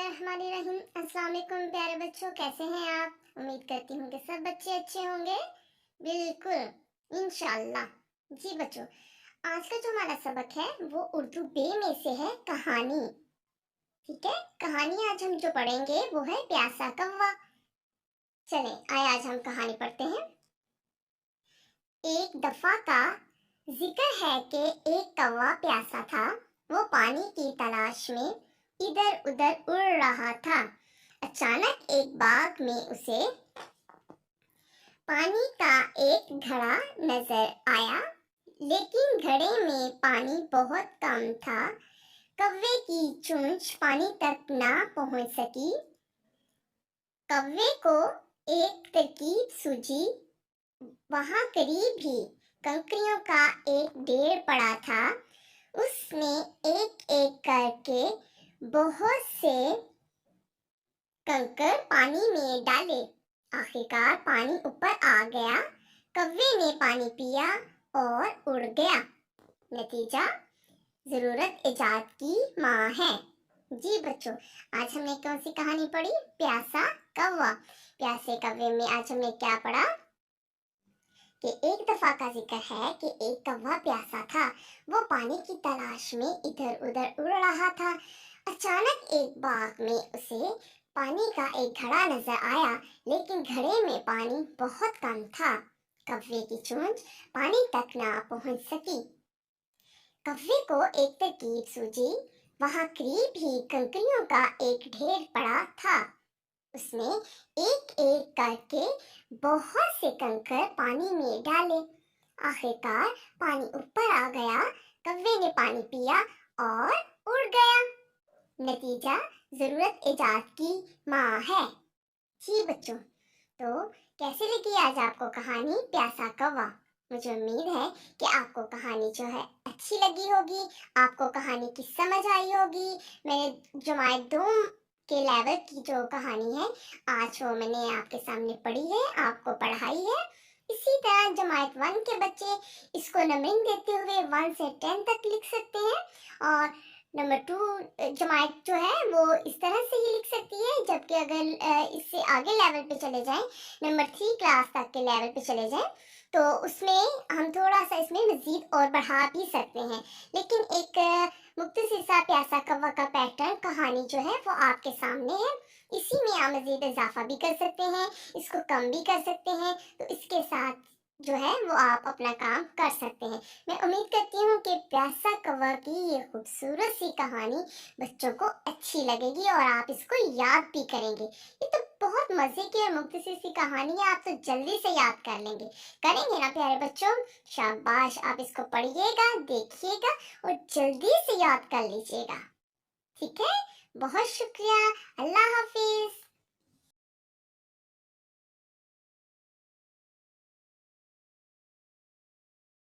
बिस्मिल्लाहिर्रहमानिर्रहीम। अस्सलाम वालेकुम प्यारे बच्चों, कैसे हैं आप? उम्मीद करती हूँ कि सब बच्चे अच्छे होंगे। बिल्कुल, इंशाल्लाह। जी बच्चों, आज का जो हमारा सबक है वो उर्दू बे में से है कहानी। ठीक है, कहानी आज हम जो पढ़ेंगे वो है प्यासा कौवा। चलें, आए आज हम कहानी पढ़ते हैं। एक दफा का जिक्र है कि एक कौवा प्यासा था। वो पानी की तलाश में इधर उधर उड़ रहा था। अचानक एक बाग में उसे पानी का एक घड़ा नजर आया, लेकिन घड़े में पानी बहुत कम था। कौवे की चोंच पानी तक ना पहुंच सकी। कौवे को एक तरकीब सूझी। वहां करीब ही कंकरियों का एक ढेर पड़ा था। उसने एक एक करके बहुत से कंकर पानी में डाले। आखिरकार पानी ऊपर आ गया। कौवे ने पानी पिया और उड़ गया। नतीजा, जरूरत इजाद की माँ है। जी बच्चों, आज हमने कौन सी कहानी पढ़ी? प्यासा कौवा। प्यासे कौवे में आज हमने क्या पढ़ा कि एक दफा का जिक्र है कि एक कौवा प्यासा था। वो पानी की तलाश में इधर उधर उड़ रहा था। अचानक एक बाग में उसे पानी का एक घड़ा नजर आया, लेकिन घड़े में पानी बहुत कम था। कौवे की चोंच पानी तक ना पहुंच सकी। कौवे को एक तरकीब सूझी। वहां करीब ही कंकरियों का एक ढेर पड़ा था। उसने एक एक करके बहुत से कंकर पानी में डाले। आखिरकार पानी ऊपर आ गया। कौवे ने पानी पिया और उड़ गया। नतीजा, जरूरत इजाद की माँ है। जी बच्चों, तो कैसे लगी आज आपको कहानी प्यासा कौवा? मुझे उम्मीद है कि आपको कहानी जो है अच्छी लगी होगी, आपको कहानी की समझ आई होगी। मैंने जमात 2 के लेवल की जो कहानी है आज वो मैंने आपके सामने पढ़ी है, आपको पढ़ाई है। इसी तरह जमात 1 के बच्चे इसको नंबरिंग देते हुए 1 से 10 तक लिख सकते हैं, और नंबर 2 जमात जो है वो इस तरह से ही लिख सकती है। जबकि अगर इससे आगे लेवल पे चले जाएं, नंबर 3 क्लास तक के लेवल पे चले जाएं, तो उसमें हम थोड़ा सा इसमें मजीद और बढ़ा भी सकते हैं। लेकिन एक मुख्तसर सा प्यासा कौवा का पैटर्न कहानी जो है वो आपके सामने है। इसी में आप मजीद इजाफा भी कर सकते हैं, इसको कम भी कर सकते हैं। तो इसके साथ जो है वो आप अपना काम कर सकते हैं। मैं उम्मीद करती हूँ कि प्यासा कौवा की ये खूबसूरत सी कहानी बच्चों को अच्छी लगेगी और आप इसको याद भी करेंगे। ये तो बहुत मजे की और मुख्तसर सी कहानी है, आप तो जल्दी से याद कर लेंगे। करेंगे ना प्यारे बच्चों? शाबाश, आप इसको पढ़िएगा, देखिएगा और जल्दी से याद कर लीजिएगा। ठीक है, बहुत शुक्रिया। अल्लाह हाफिज।